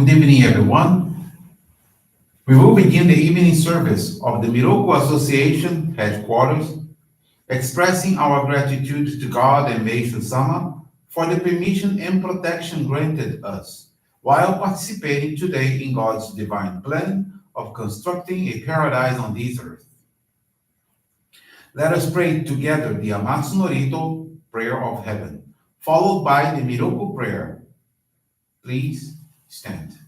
Good evening, everyone. We will begin the evening service of the Miroku Association headquarters, expressing our gratitude to God and Meishu-sama for the permission and protection granted us while participating today in God's divine plan of constructing a paradise on this earth. Let us pray together the Amatsu-Norito prayer of heaven, followed by the Miroku prayer. Please stand.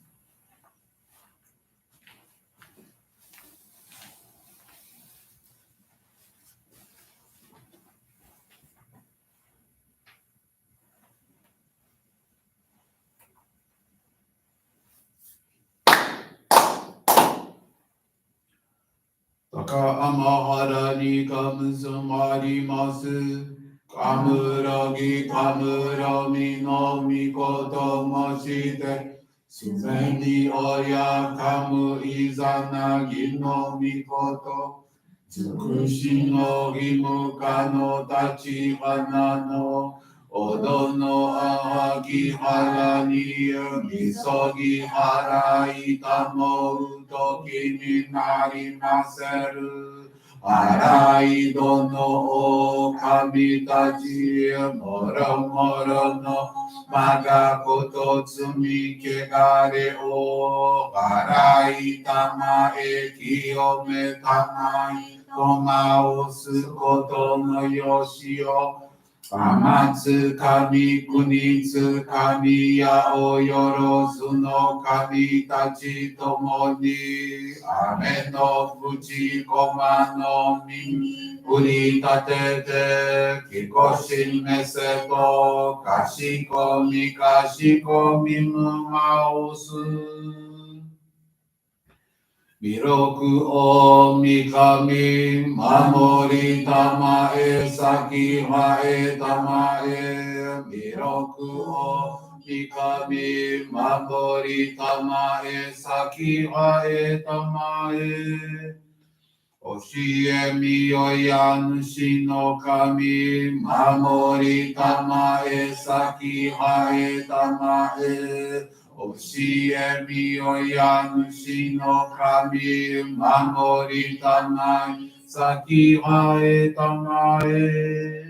Taka amahara ni kamusumarimasu. Kamuragi kamurami no mikoto moshite. Sumeni oya kamu izanagi no mikoto. Tsukushi no gimuka no tachi hana no. Odo no ahagi hara ni misogi hara itamo utoki ni narimaseru. Arai dono o kami tachi moro moro no maga koto tsumi kegare o arai tama e kiyome tamai toma o su koto no yoshi o Amatsu kami kunitsu kami ya o yorozu no kami tachi tomo ni ame no fuji koma no mi uri tatete kikoshi meseto kashiko mi mausu Miroku o mikami mamori tamae saki hae tamae Miroku o mikami mamori tamae saki hae tamae Oshie miyoyan shino kami mamori tamae saki hae tamae Oshie miyoyan shino kami mamori tamae saki hae tamae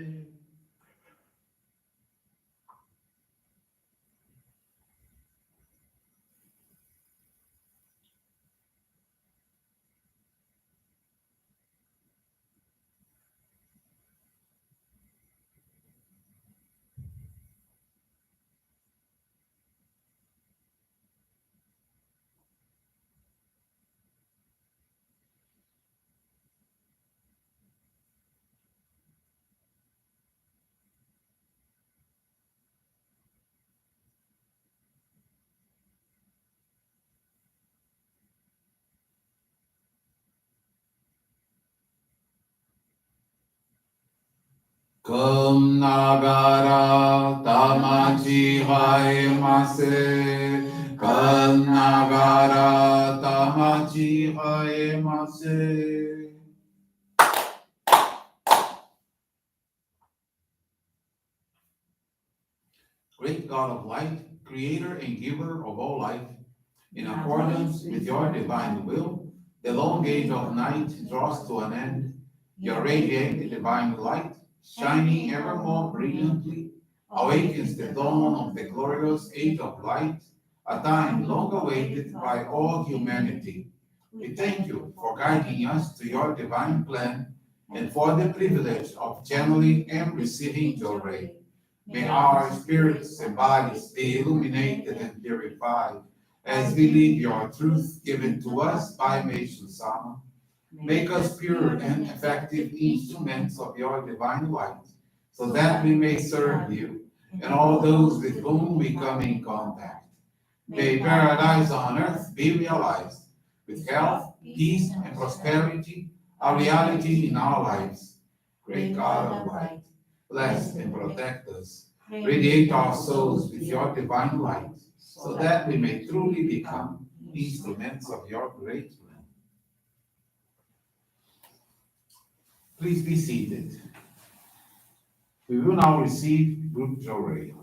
Kum nagara tamachi haemase. Kum nagara tamachi haemase. Great God of light, creator and giver of all life, in accordance with your divine will, the long age of night draws to an end. Your radiant divine light, shining ever more brilliantly, awakens the dawn of the glorious age of light, a time long awaited by all humanity. We thank you for guiding us to your divine plan and for the privilege of channeling and receiving Johrei. May our spirits and bodies be illuminated and purified as we live your truth given to us by Meishu-sama. Make us pure and effective instruments of your divine light, so that we may serve you and all those with whom we come in contact. May paradise on earth be realized, with health, peace, and prosperity, a reality in our lives. Great God of light, bless and protect us. Radiate our souls with your divine light, so that we may truly become instruments of your great plan. Please be seated. We will now receive Group Johrei.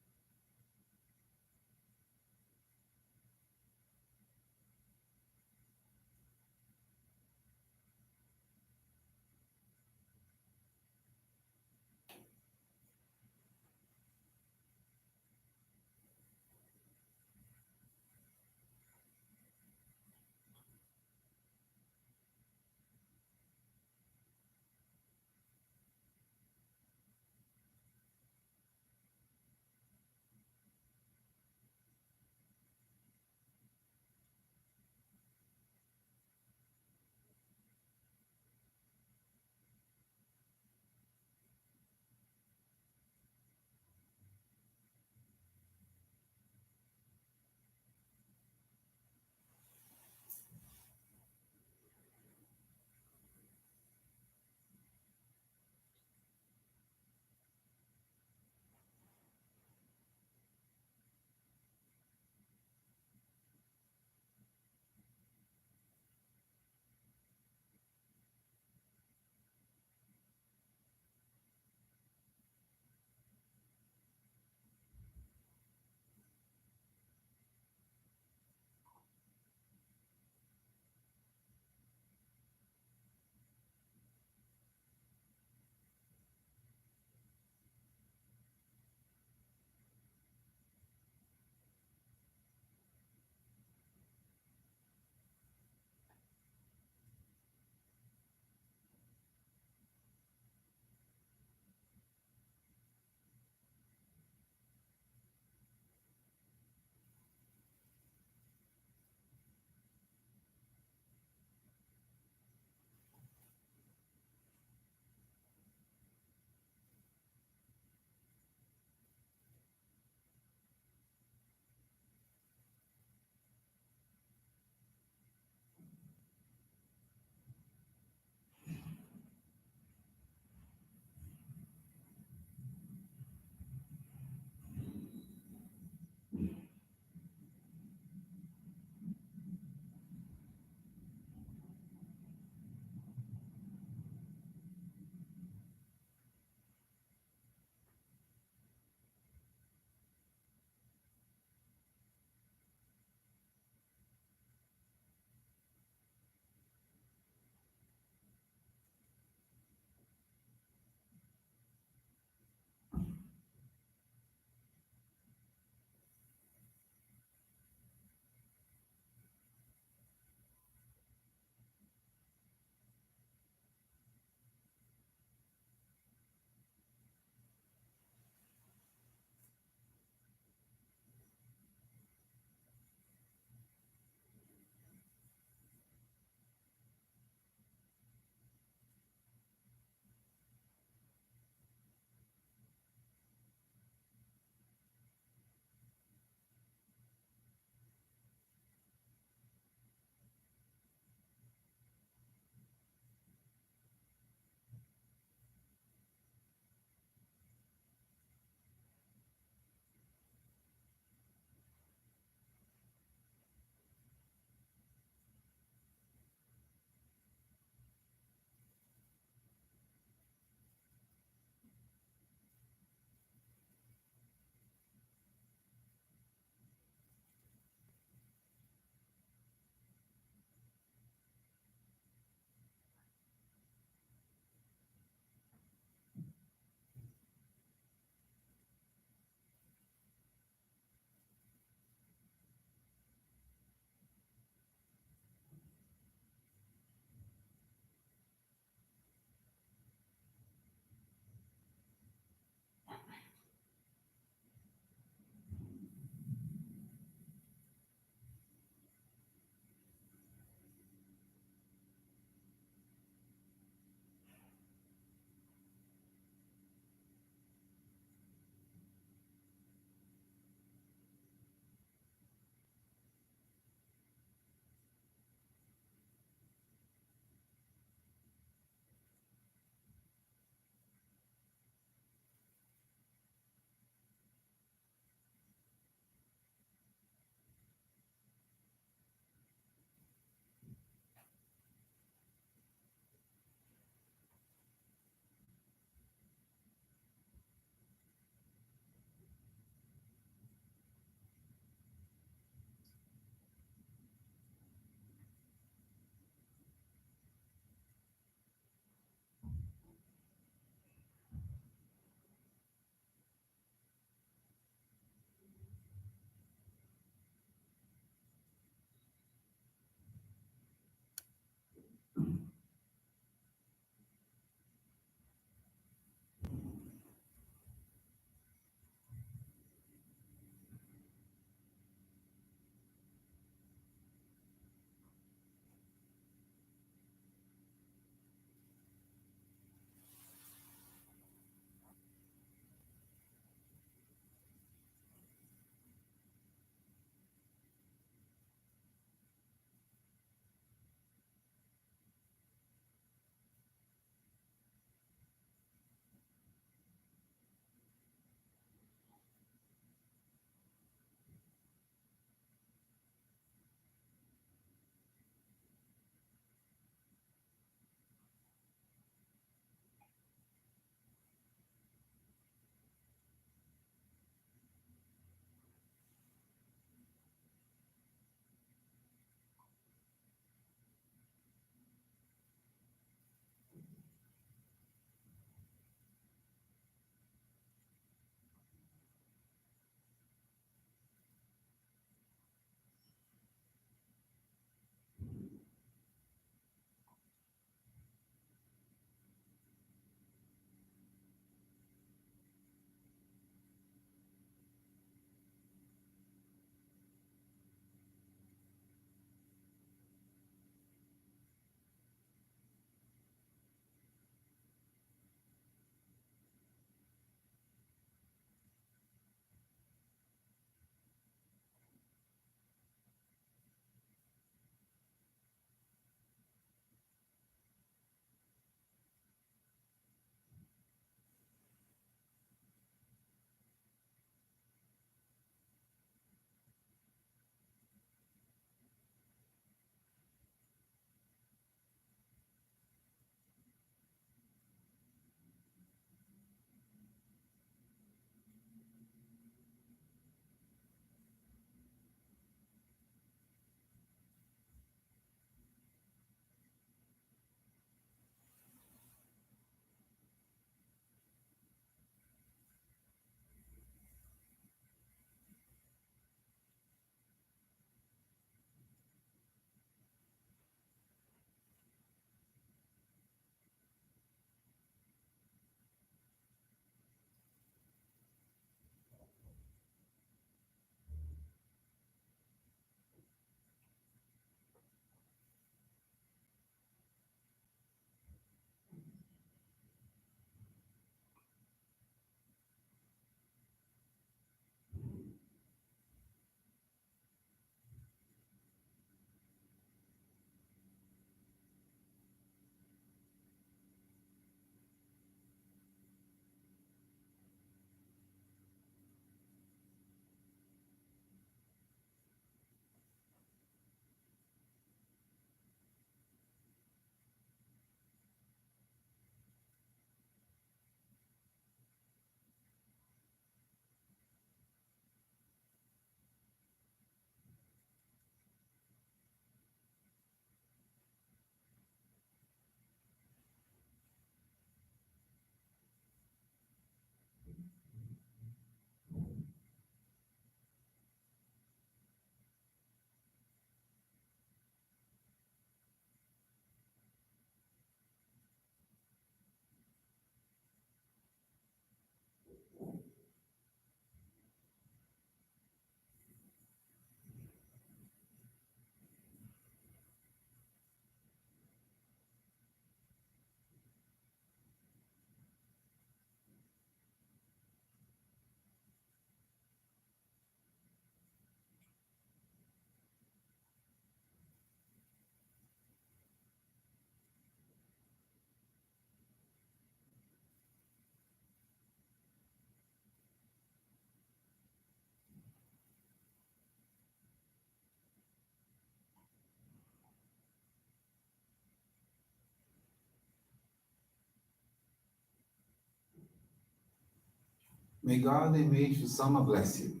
May God and Meishu-sama bless you.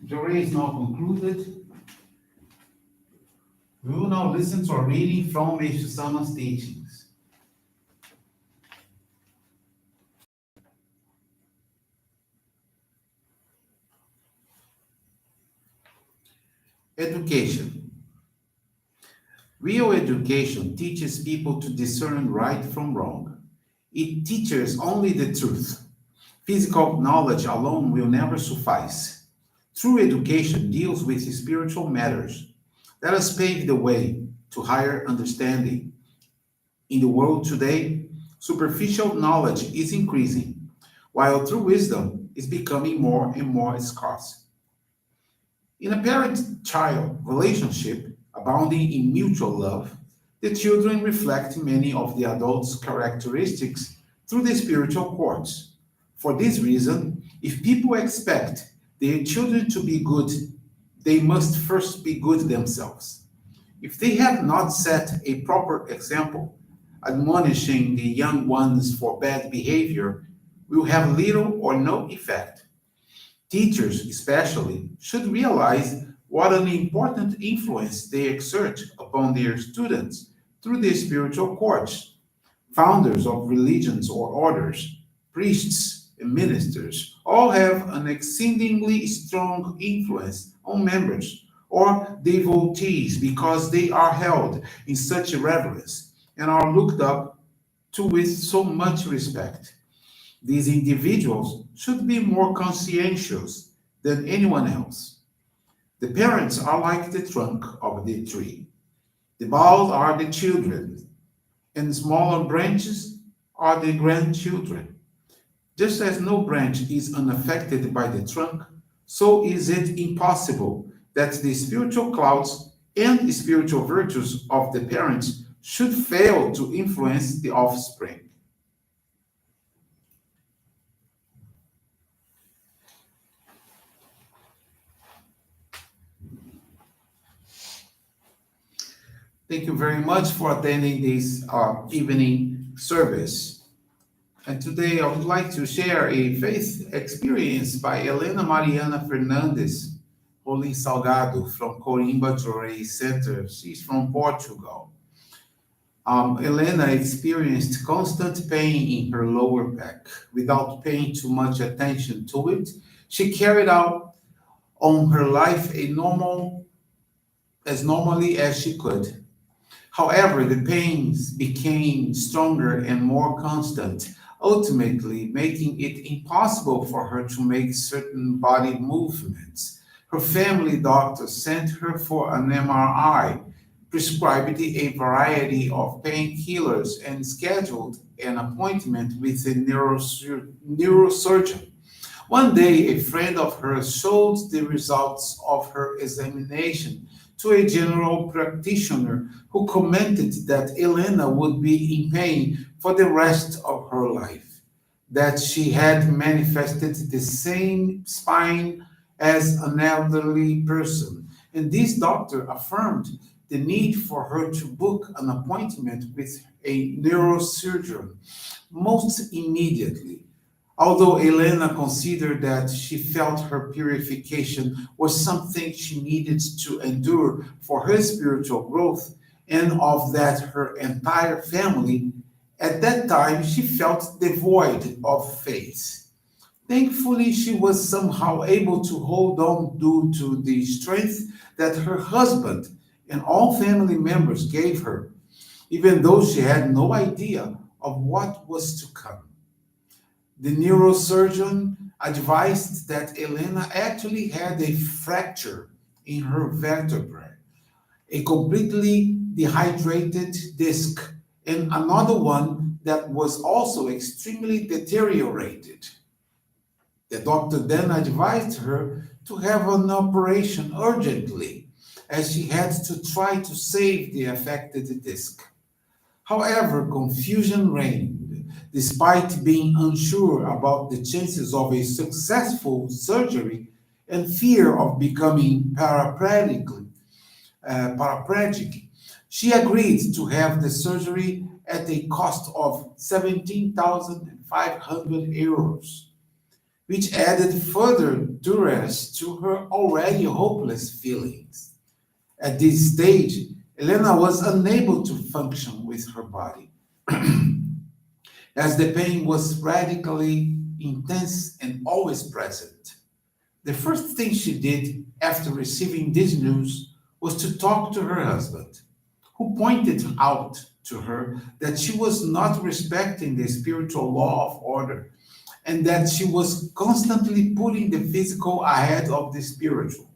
Johrei is now concluded. We will now listen to a reading from Meishu-sama's teachings. Education. Real education teaches people to discern right from wrong. It teaches only the truth. Physical knowledge alone will never suffice. True education deals with spiritual matters. Let us pave the way to higher understanding. In the world today, superficial knowledge is increasing, while true wisdom is becoming more and more scarce. In a parent child relationship abounding in mutual love, the children reflect many of the adults' characteristics through the spiritual courts. For this reason, if people expect their children to be good, they must first be good themselves. If they have not set a proper example, admonishing the young ones for bad behavior will have little or no effect. Teachers, especially, should realize what an important influence they exert upon their students through their spiritual courts. Founders of religions or orders, priests and ministers, all have an exceedingly strong influence on members or devotees because they are held in such reverence and are looked up to with so much respect. These individuals should be more conscientious than anyone else. The parents are like the trunk of the tree. The boughs are the children, and smaller branches are the grandchildren. Just as no branch is unaffected by the trunk, so is it impossible that the spiritual clouds and spiritual virtues of the parents should fail to influence the offspring. Thank you very much for attending this evening service. And today I would like to share a faith experience by Helena Mariana Fernandes, Holy Salgado from Corimba Johrei Center. She's from Portugal. Helena experienced constant pain in her lower back. Without paying too much attention to it, she carried out on her life as normally as she could. However, the pains became stronger and more constant, ultimately making it impossible for her to make certain body movements. Her family doctor sent her for an MRI, prescribed a variety of painkillers, and scheduled an appointment with a neurosurgeon. One day, a friend of hers showed the results of her examination to a general practitioner who commented that Elena would be in pain for the rest of her life, that she had manifested the same spine as an elderly person. And this doctor affirmed the need for her to book an appointment with a neurosurgeon most immediately. Although Elena considered that she felt her purification was something she needed to endure for her spiritual growth, and of that her entire family, at that time she felt devoid of faith. Thankfully, she was somehow able to hold on due to the strength that her husband and all family members gave her, even though she had no idea of what was to come. The neurosurgeon advised that Elena actually had a fracture in her vertebrae, a completely dehydrated disc, and another one that was also extremely deteriorated. The doctor then advised her to have an operation urgently, as she had to try to save the affected disc. However, confusion reigned, despite being unsure about the chances of a successful surgery and fear of becoming paraplegic. She agreed to have the surgery at a cost of 17,500 euros, which added further duress to her already hopeless feelings. At this stage, Elena was unable to function with her body, as the pain was radically intense and always present. The first thing she did after receiving this news was to talk to her husband, who pointed out to her that she was not respecting the spiritual law of order and that she was constantly putting the physical ahead of the spiritual.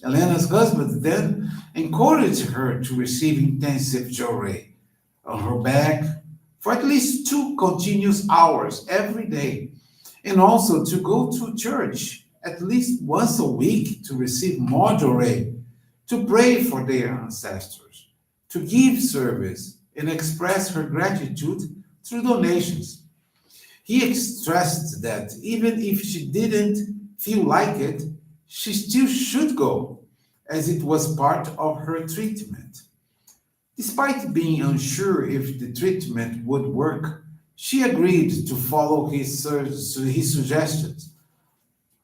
Elena's husband then encouraged her to receive intensive Johrei on her back for at least 2 continuous hours every day, and also to go to church at least once a week to receive more Johrei, to pray for their ancestors, to give service, and express her gratitude through donations. He stressed that even if she didn't feel like it, she still should go, as it was part of her treatment. Despite being unsure if the treatment would work, she agreed to follow his suggestions,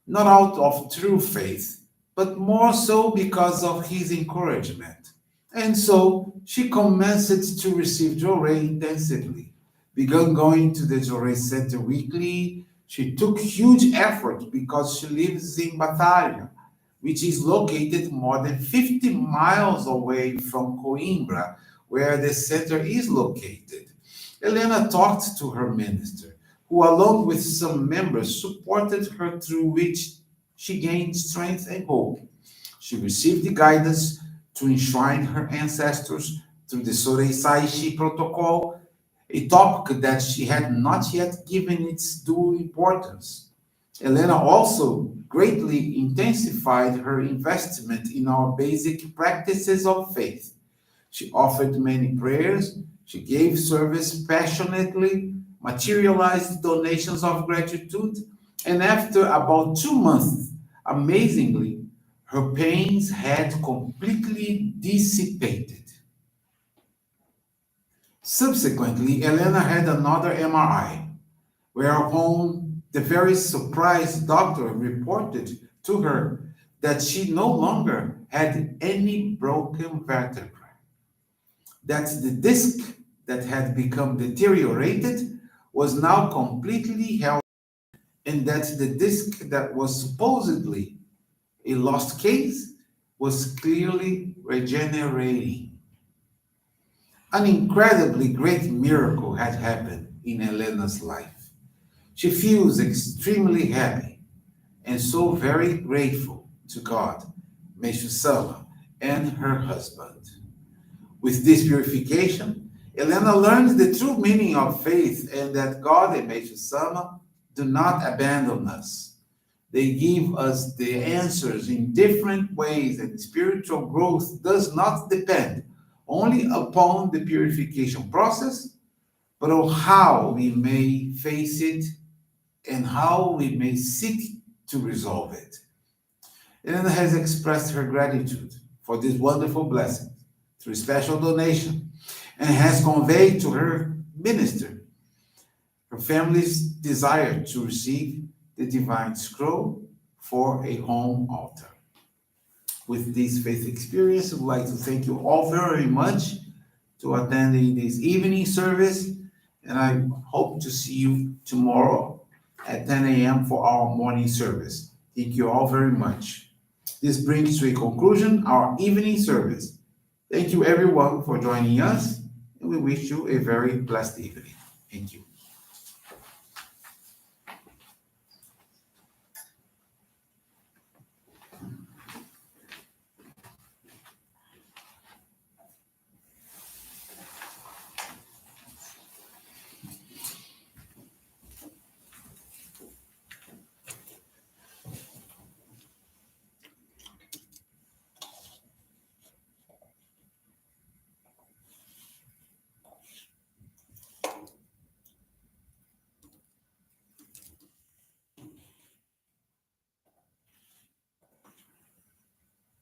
not out of true faith, but more so because of his encouragement. And so she commenced to receive Johrei intensively, began going to the Johrei Center weekly. She took huge effort because she lives in Batalha, which is located more than 50 miles away from Coimbra, where the center is located. Helena talked to her minister, who, along with some members, supported her, through which she gained strength and hope. She received the guidance to enshrine her ancestors through the Sorei Saishi protocol, a topic that she had not yet given its due importance. Elena also greatly intensified her investment in our basic practices of faith. She offered many prayers, she gave service passionately, materialized donations of gratitude, and after about 2 months, amazingly, her pains had completely dissipated. Subsequently, Elena had another MRI, whereupon the very surprised doctor reported to her that she no longer had any broken vertebrae, that the disc that had become deteriorated was now completely healthy, and that the disc that was supposedly a lost case was clearly regenerating. An incredibly great miracle had happened in Elena's life. She feels extremely happy and so very grateful to God, Meishu-sama, and her husband. With this purification, Elena learns the true meaning of faith and that God and Meishu-sama do not abandon us. They give us the answers in different ways, and spiritual growth does not depend only upon the purification process, but on how we may face it and how we may seek to resolve it. Elena has expressed her gratitude for this wonderful blessing through special donation and has conveyed to her minister her family's desire to receive the divine scroll for a home altar. With this faith experience, I would like to thank you all very much to attending this evening service, and I hope to see you tomorrow at 10 a.m. for our morning service. Thank you all very much. This brings to a conclusion our evening service. Thank you everyone for joining us, and we wish you a very blessed evening. Thank you.